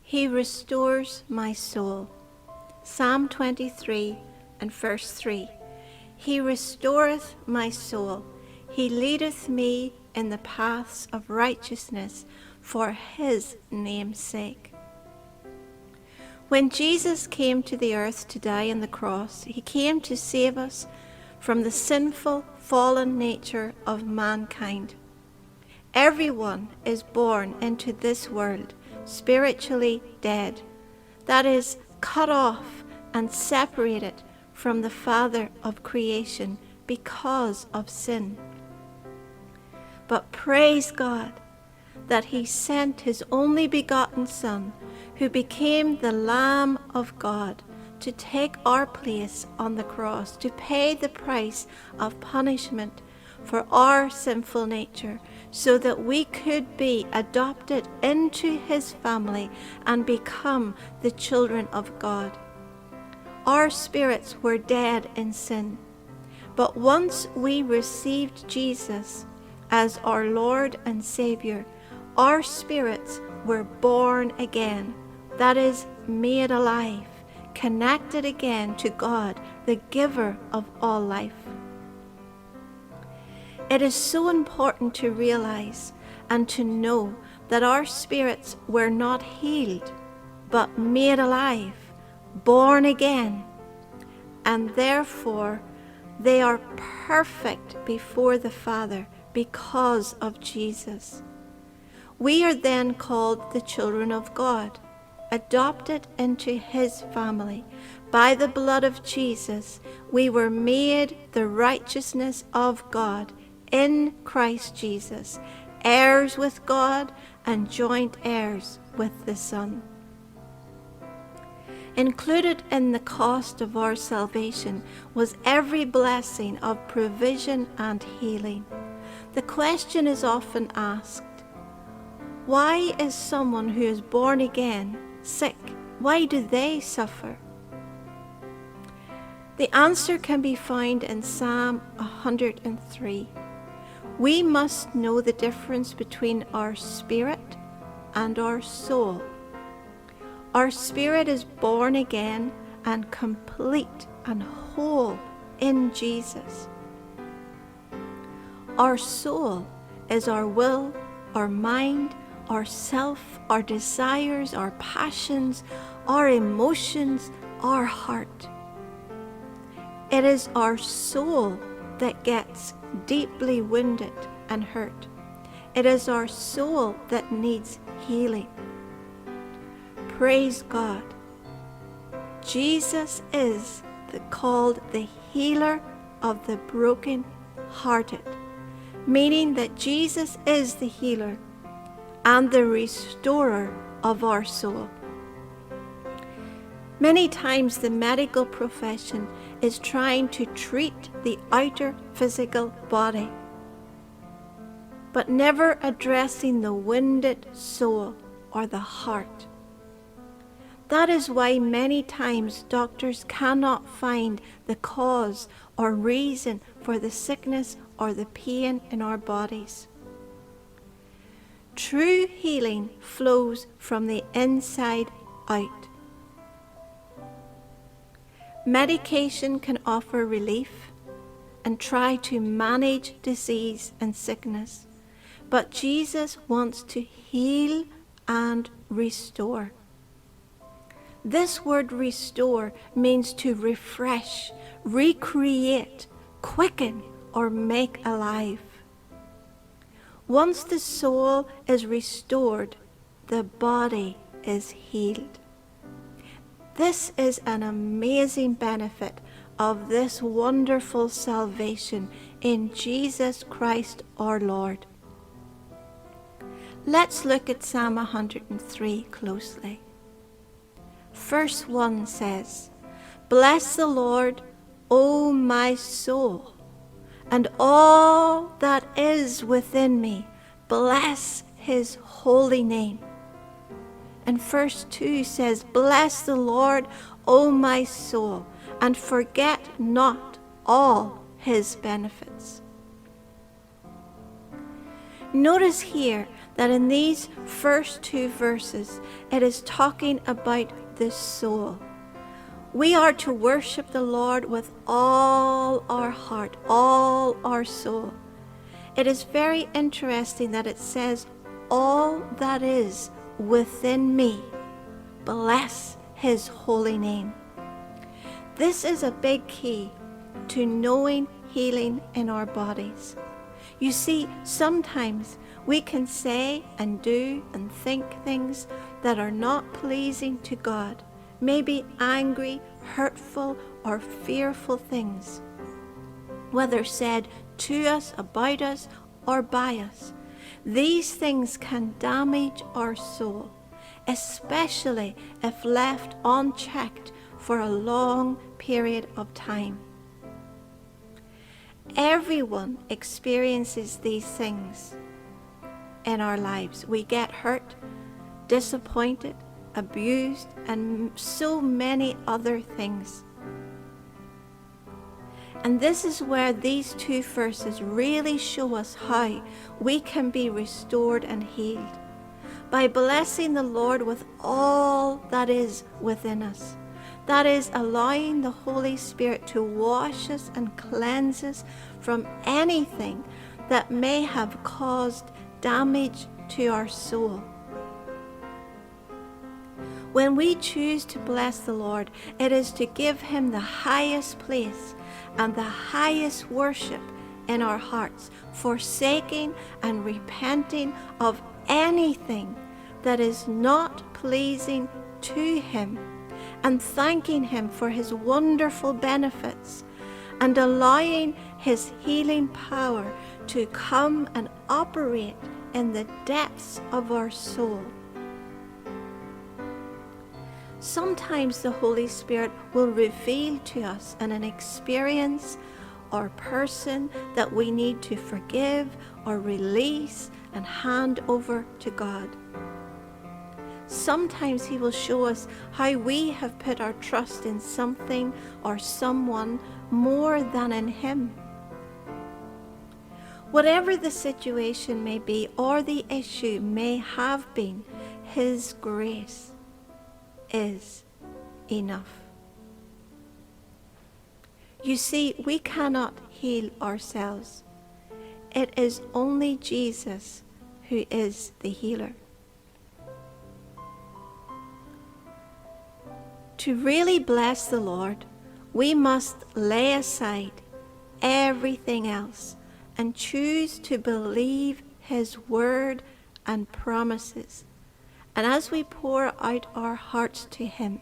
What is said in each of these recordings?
He restores my soul. Psalm 23 and verse 3. He restoreth my soul. He leadeth me in the paths of righteousness for his name's sake. When Jesus came to the earth to die on the cross, he came to save us from the sinful, fallen nature of mankind. Everyone is born into this world spiritually dead, that is, cut off and separated from the Father of creation because of sin. But praise God that he sent his only begotten Son, who became the Lamb of God, to take our place on the cross, to pay the price of punishment for our sinful nature, so that we could be adopted into his family and become the children of God. Our spirits were dead in sin, but once we received Jesus as our Lord and Savior, our spirits were born again, that is, made alive, connected again to God, the giver of all life. It is so important to realize and to know that our spirits were not healed, but made alive, born again, and therefore they are perfect before the Father because of Jesus. We are then called the children of God, adopted into his family. By the blood of Jesus, we were made the righteousness of God in Christ Jesus, heirs with God and joint heirs with the Son. Included in the cost of our salvation was every blessing of provision and healing. The question is often asked, why is someone who is born again sick? Why do they suffer? The answer can be found in Psalm 103. We must know the difference between our spirit and our soul. Our spirit is born again and complete and whole in Jesus. Our soul is our will, our mind, our self, our desires, our passions, our emotions, our heart. It is our soul that gets deeply wounded and hurt. It is our soul that needs healing. Praise God. Jesus is called the healer of the broken-hearted, meaning that Jesus is the healer and the restorer of our soul. Many times the medical profession is trying to treat the outer physical body, but never addressing the wounded soul or the heart. That is why many times doctors cannot find the cause or reason for the sickness or the pain in our bodies. True healing flows from the inside out. Medication can offer relief and try to manage disease and sickness, but Jesus wants to heal and restore. This word restore means to refresh, recreate, quicken, or make alive. Once the soul is restored, the body is healed. This is an amazing benefit of this wonderful salvation in Jesus Christ our Lord. Let's look at Psalm 103 closely. Verse 1 says, "Bless the Lord, O my soul, and all that is within me, bless his holy name." And verse 2 says, "Bless the Lord, O my soul, and forget not all his benefits." Notice here that in these first two verses, it is talking about the soul. We are to worship the Lord with all our heart, all our soul. It is very interesting that it says, all that is within me, bless his holy name. This is a big key to knowing healing in our bodies. You see, sometimes we can say and do and think things that are not pleasing to God, maybe angry, hurtful, or fearful things, whether said to us, about us, or by us. These things can damage our soul, especially if left unchecked for a long period of time. Everyone experiences these things in our lives. We get hurt, disappointed, abused, and so many other things. And this is where these two verses really show us how we can be restored and healed, by blessing the Lord with all that is within us. That is, allowing the Holy Spirit to wash us and cleanse us from anything that may have caused damage to our soul. When we choose to bless the Lord, it is to give him the highest place and the highest worship in our hearts, forsaking and repenting of anything that is not pleasing to him, and thanking him for his wonderful benefits, and allowing his healing power to come and operate in the depths of our soul. Sometimes the Holy Spirit will reveal to us an experience or person that we need to forgive or release and hand over to God. Sometimes he will show us how we have put our trust in something or someone more than in him. Whatever the situation may be or the issue may have been, his grace is enough. You see, we cannot heal ourselves. It is only Jesus who is the healer. To really bless the Lord, we must lay aside everything else and choose to believe his word and promises. And as we pour out our hearts to him,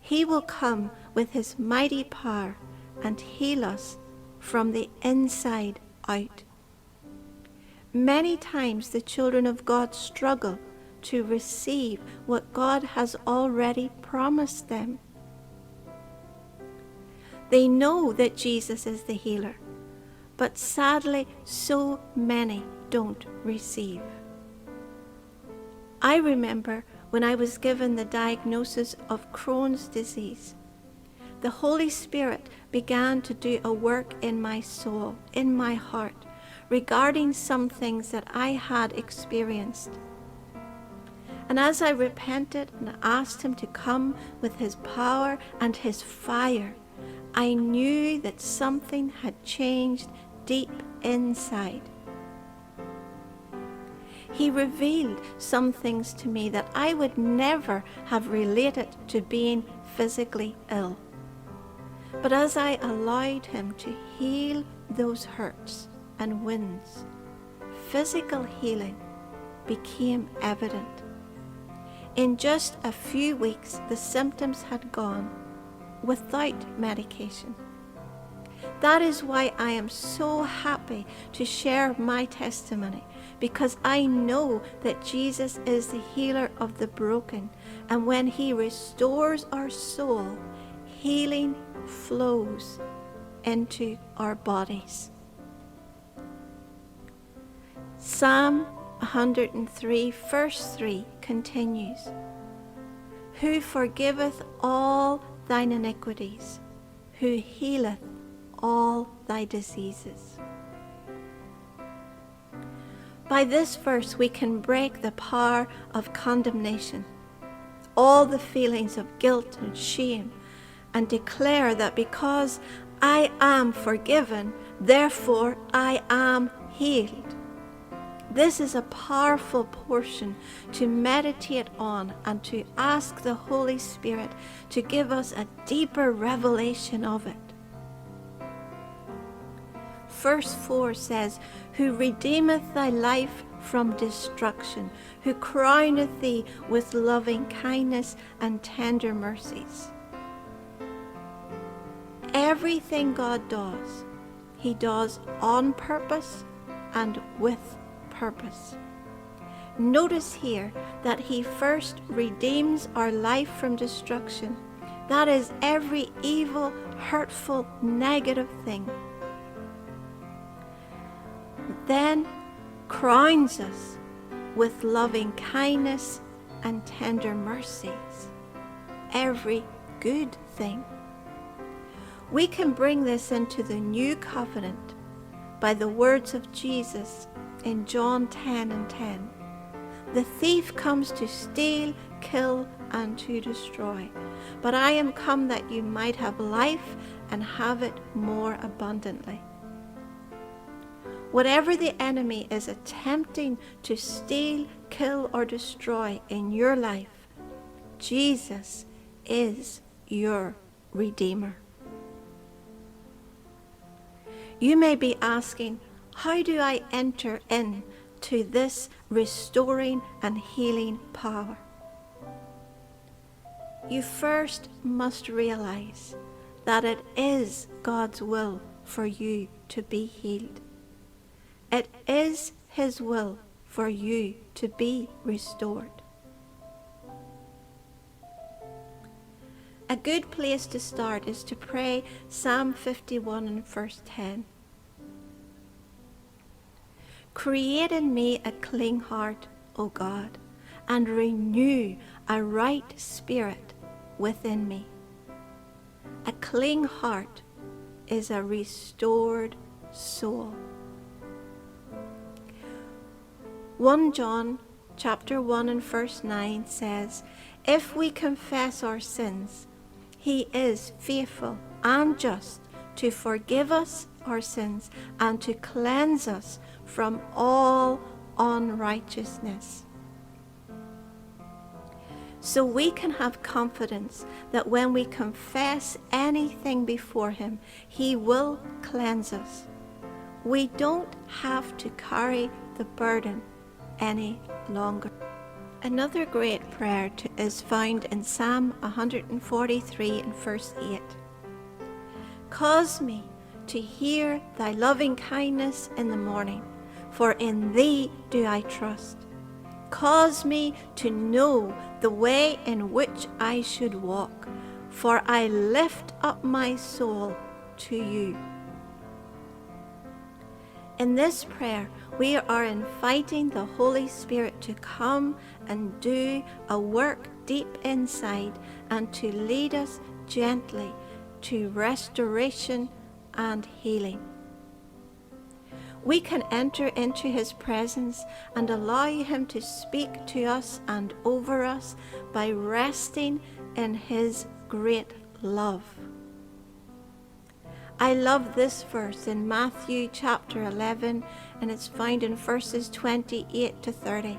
he will come with his mighty power and heal us from the inside out. Many times the children of God struggle to receive what God has already promised them. They know that Jesus is the healer, but sadly so many don't receive. I remember when I was given the diagnosis of Crohn's disease, the Holy Spirit began to do a work in my soul, in my heart, regarding some things that I had experienced. And as I repented and asked him to come with his power and his fire, I knew that something had changed deep inside. He revealed some things to me that I would never have related to being physically ill. But as I allowed him to heal those hurts and wounds, physical healing became evident. In just a few weeks, the symptoms had gone without medication. That is why I am so happy to share my testimony, because I know that Jesus is the healer of the broken, and when he restores our soul, healing flows into our bodies. Psalm 103 verse 3 continues, "Who forgiveth all thine iniquities, who healeth all thy diseases." By this verse, we can break the power of condemnation, all the feelings of guilt and shame, and declare that because I am forgiven, therefore I am healed. This is a powerful portion to meditate on and to ask the Holy Spirit to give us a deeper revelation of it. Verse 4 says, "Who redeemeth thy life from destruction, who crowneth thee with loving kindness and tender mercies." Everything God does, he does on purpose and with purpose. Notice here that he first redeems our life from destruction. That is every evil, hurtful, negative thing. Then crowns us with loving kindness and tender mercies. Every good thing. We can bring this into the new covenant by the words of Jesus in John 10:10. "The thief comes to steal, kill, and to destroy. But I am come that you might have life and have it more abundantly." Whatever the enemy is attempting to steal, kill, or destroy in your life, Jesus is your Redeemer. You may be asking, how do I enter into this restoring and healing power? You first must realize that it is God's will for you to be healed. It is His will for you to be restored. A good place to start is to pray Psalm 51 and verse 10. "Create in me a clean heart, O God, and renew a right spirit within me." A clean heart is a restored soul. 1 John chapter 1 and verse 9 says, "If we confess our sins, He is faithful and just to forgive us our sins and to cleanse us from all unrighteousness." So we can have confidence that when we confess anything before Him, He will cleanse us. We don't have to carry the burden any longer. Another great prayer is found in Psalm 143 and verse 8. "Cause me to hear thy loving kindness in the morning, for in thee do I trust. Cause me to know the way in which I should walk, for I lift up my soul to you." In this prayer, we are inviting the Holy Spirit to come and do a work deep inside and to lead us gently to restoration and healing. We can enter into His presence and allow Him to speak to us and over us by resting in His great love. I love this verse in Matthew chapter 11, and it's found in verses 28 to 30.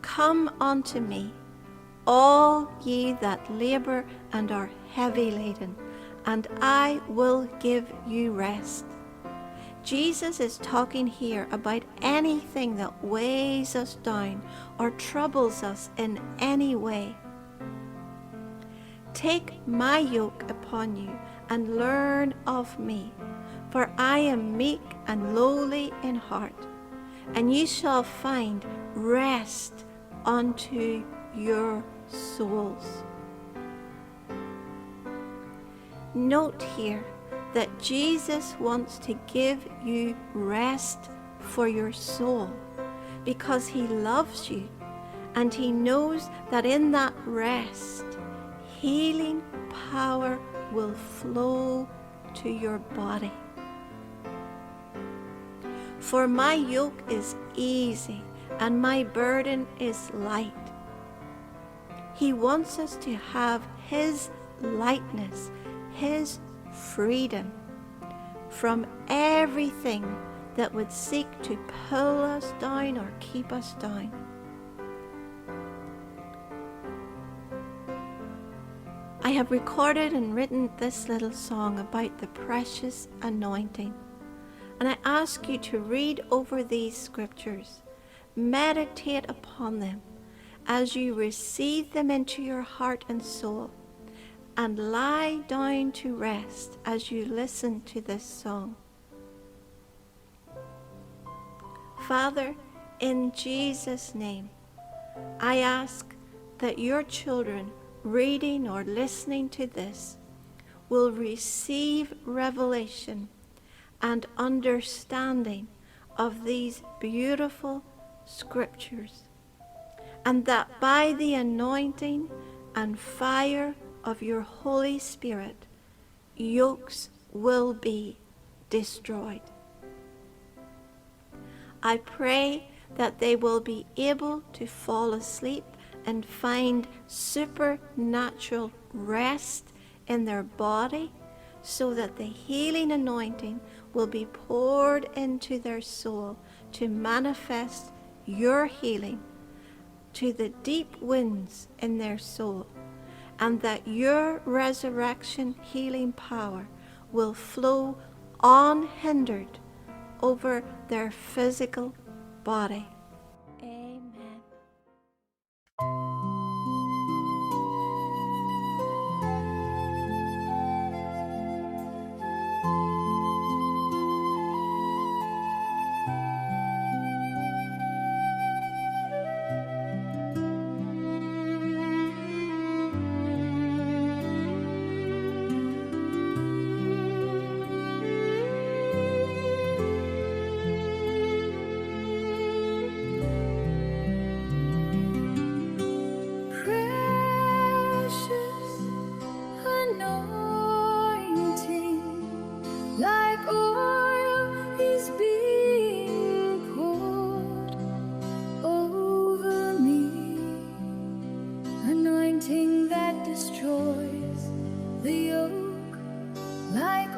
"Come unto me, all ye that labor and are heavy laden, and I will give you rest." Jesus is talking here about anything that weighs us down or troubles us in any way. "Take my yoke upon you and learn of me, for I am meek and lowly in heart, and ye shall find rest unto your souls." Note here that Jesus wants to give you rest for your soul because He loves you and He knows that in that rest, healing power will flow to your body. For my yoke is easy and my burden is light. He wants us to have His lightness, His freedom from everything that would seek to pull us down or keep us down. I have recorded and written this little song about the precious anointing, and I ask you to read over these scriptures, meditate upon them as you receive them into your heart and soul, and lie down to rest as you listen to this song. Father, in Jesus' name, I ask that your children reading or listening to this will receive revelation and understanding of these beautiful scriptures, and that by the anointing and fire of your Holy Spirit, yokes will be destroyed. I pray that they will be able to fall asleep and find supernatural rest in their body, so that the healing anointing will be poured into their soul to manifest your healing to the deep winds in their soul, and that your resurrection healing power will flow unhindered over their physical body. Amen. That destroys the yoke like